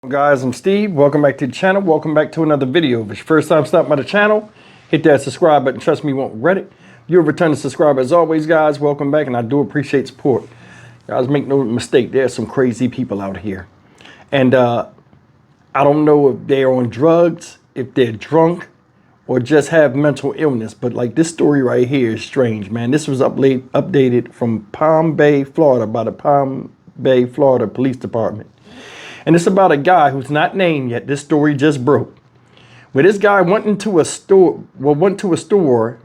Guys, I'm Steve. Welcome back to the channel. Welcome back to another video. If it's your first time stopping by the channel, hit that subscribe button. Trust me, you won't regret it. If you're a returning subscriber, as always, guys, welcome back, and I do appreciate support. Guys, make no mistake, there's some crazy people out here. And I don't know if they're on drugs, if they're drunk, or just have mental illness. But like this story right here is strange, man. This was updated from Palm Bay, Florida by the Palm Bay, Florida Police Department. And it's about a guy who's not named yet. This story just broke. Where this guy went to a store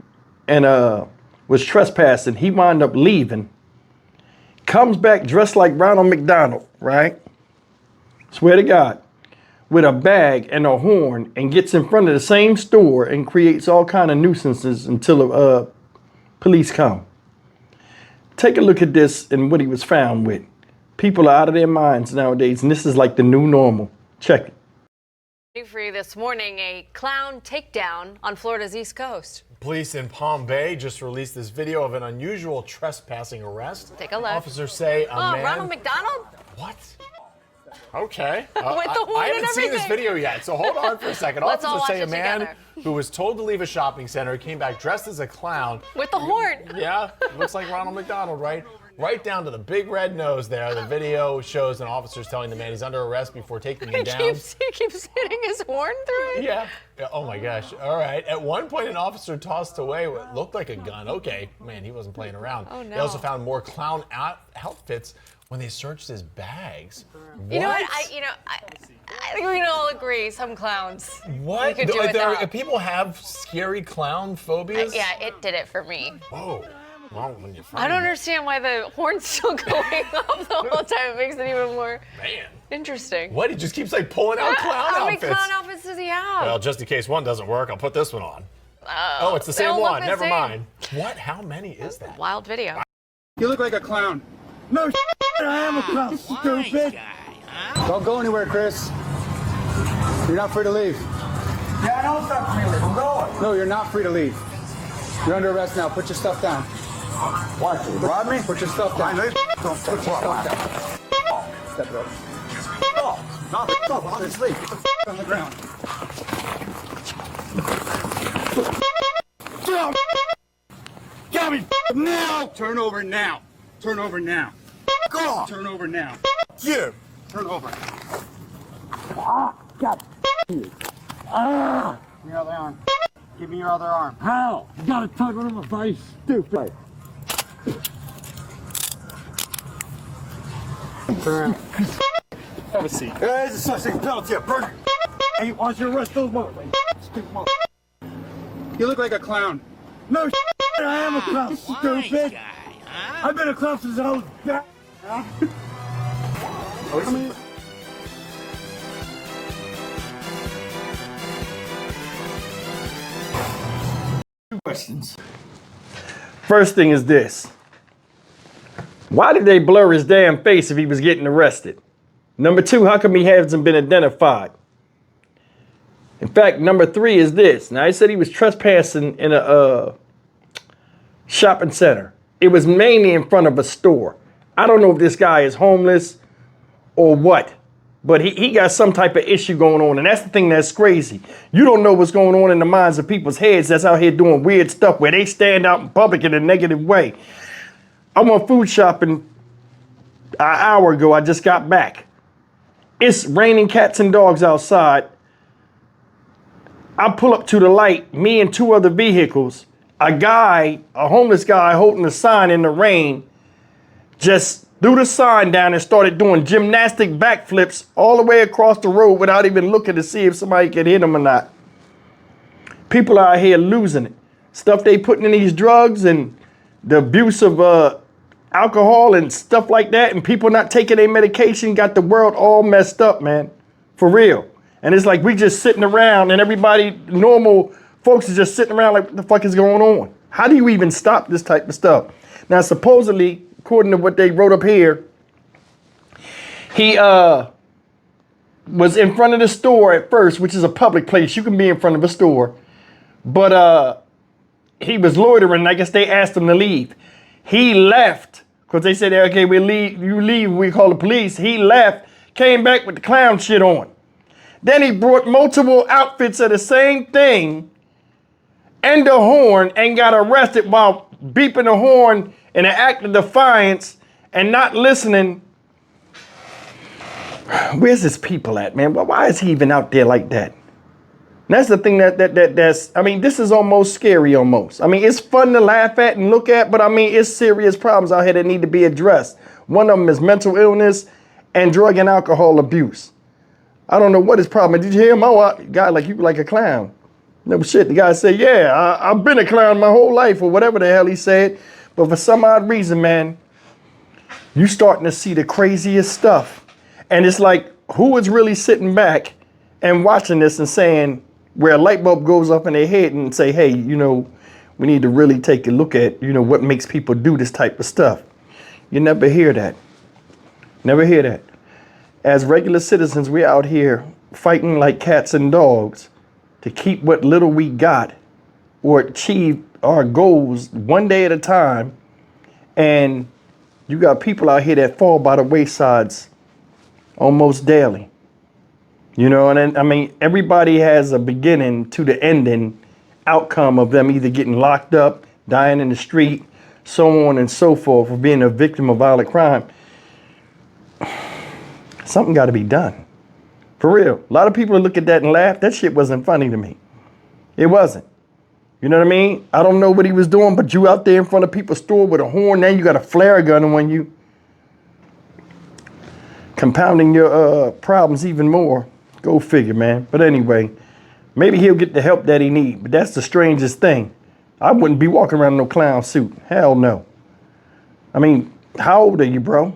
and was trespassing. He wound up leaving. Comes back dressed like Ronald McDonald, right? Swear to God. With a bag and a horn, and gets in front of the same store and creates all kind of nuisances until the police come. Take a look at this and what he was found with. People are out of their minds nowadays, and this is like the new normal. Check it. For you this morning, a clown takedown on Florida's East Coast. Police in Palm Bay just released this video of an unusual trespassing arrest. Take a look. Officers say a man... Ronald McDonald? What? Okay. With the horn I haven't and seen this everything. video yet, so hold on for a second. Let's all Officers say a watch it man together. who was told to leave a shopping center came back dressed as a clown. With the horn. Yeah, looks like Ronald McDonald, right? Right down to the big red nose there. The video shows an officer's telling the man he's under arrest before taking him down. He keeps hitting his horn through it? Yeah. Oh my gosh. All right. At one point, an officer tossed away what looked like a gun. Okay. Man, he wasn't playing around. Oh, no. They also found more clown outfits when they searched his bags. You know what? I think we can all agree, some clowns. What? We could do without. People have scary clown phobias? Yeah, it did it for me. Whoa. Well, when you find I don't understand why the horn's still going off the whole time. It makes it even more interesting. What? He just keeps like pulling out clown How outfits. many clown outfits does he have? Well, just in case one doesn't work, I'll put this one on. Oh, it's the same one. Never mind. What? How many is that? Wild video. You look like a clown. No, I am a clown, stupid. Don't go anywhere, Chris. You're not free to leave. Yeah, I know it's not free to leave. I'm going. No, you're not free to leave. You're under arrest now. Put your stuff down. What? You rob me? Put your stuff down. Don't Put your stuff down. Step it up. Oh, no, I'll just leave. On the ground. Get me now! Turn over now. Turn over now. Go on! Turn over now. You! Turn over. God. Give me your other arm. Give me your other arm. How? You got a tongue on my face, stupid. Turn around. Have a seat. There's a such thing penalty. Burger. Hey, why don't you arrest those motherfuckers? Stupid motherfucker. You look like a clown. No, I am a clown, stupid. I've been a clown since I was back. Questions. First thing is this. Why did they blur his damn face if he was getting arrested? Number two, how come he hasn't been identified? In fact, number three is this. Now, he said he was trespassing in a shopping center. It was mainly in front of a store. I don't know if this guy is homeless or what, but he got some type of issue going on. And that's the thing that's crazy. You don't know what's going on in the minds of people's heads that's out here doing weird stuff where they stand out in public in a negative way. I went food shopping an hour ago. I just got back. It's raining cats and dogs outside. I pull up to the light, me and two other vehicles. A homeless guy holding a sign in the rain, just threw the sign down and started doing gymnastic backflips all the way across the road without even looking to see if somebody could hit him or not. People out here losing it. Stuff they putting in these drugs and the abuse of alcohol and stuff like that, and people not taking their medication got the world all messed up, man. For real. And it's like we just sitting around and everybody, normal folks are just sitting around like, what the fuck is going on? How do you even stop this type of stuff? Now, supposedly, according to what they wrote up here, he was in front of the store at first, which is a public place. You can be in front of a store. But he was loitering. I guess they asked him to leave. He left because they said, okay, we'll leave. You leave, we call the police. He left, came back with the clown shit on. Then he brought multiple outfits of the same thing and the horn and got arrested while beeping the horn in an act of defiance and not listening. Where's his people at, man? Why is he even out there like that? And that's the thing that's, I mean, this is almost scary almost. I mean, it's fun to laugh at and look at, but I mean, it's serious problems out here that need to be addressed. One of them is mental illness and drug and alcohol abuse. I don't know what his problem is. Did you hear him? Oh, guy, like you like a clown. No shit. The guy said, yeah, I've been a clown my whole life or whatever the hell he said. But for some odd reason, man, you starting to see the craziest stuff. And it's like, who is really sitting back and watching this and saying, where a light bulb goes up in their head and say, hey, you know, we need to really take a look at, you know, what makes people do this type of stuff. You never hear that. Never hear that. As regular citizens, we're out here fighting like cats and dogs to keep what little we got or achieve our goals one day at a time. And you got people out here that fall by the waysides almost daily. You know, and I mean, everybody has a beginning to the ending outcome of them either getting locked up, dying in the street, so on and so forth, for being a victim of violent crime. Something got to be done. For real. A lot of people look at that and laugh. That shit wasn't funny to me. It wasn't. You know what I mean? I don't know what he was doing, but you out there in front of people's store with a horn, now you got a flare gun on you. Compounding your problems even more. Go figure, man. But anyway, maybe he'll get the help that he needs. But that's the strangest thing. I wouldn't be walking around in no clown suit. Hell no. I mean, how old are you, bro?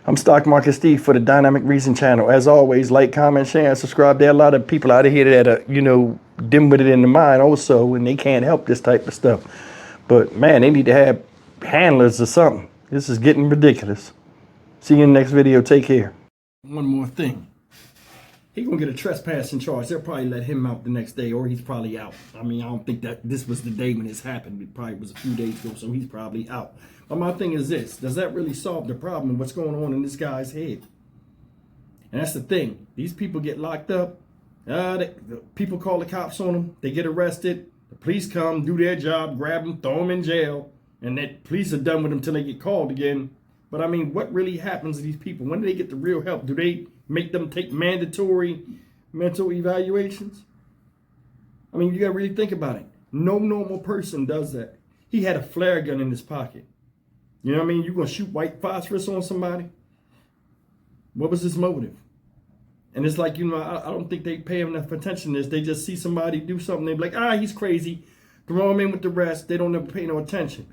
I'm Stock Market Steve for the Dynamic Reason channel. As always, like, comment, share, and subscribe. There are a lot of people out of here that are, you know, dim with it in the mind also, and they can't help this type of stuff. But, man, they need to have handlers or something. This is getting ridiculous. See you in the next video. Take care. One more thing. He's going to get a trespassing charge. They'll probably let him out the next day, or he's probably out. I mean, I don't think that this was the day when this happened. It probably was a few days ago, so he's probably out. But my thing is this. Does that really solve the problem of what's going on in this guy's head? And that's the thing. These people get locked up. The people call the cops on them. They get arrested. The police come, do their job, grab them, throw them in jail. And the police are done with them until they get called again. But I mean, what really happens to these people? When do they get the real help? Do they make them take mandatory mental evaluations? I mean, you got to really think about it. No normal person does that. He had a flare gun in his pocket. You know what I mean? You're going to shoot white phosphorus on somebody? What was his motive? And it's like, you know, I don't think they pay enough attention to this. They just see somebody do something. They be like, he's crazy. Throw him in with the rest. They don't ever pay no attention.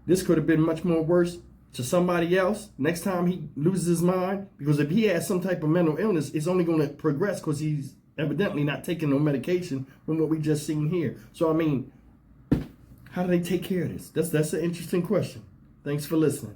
This could have been much more worse to somebody else next time he loses his mind. Because if he has some type of mental illness, it's only going to progress because he's evidently not taking no medication from what we just seen here. So, I mean, how do they take care of this? That's an interesting question. Thanks for listening.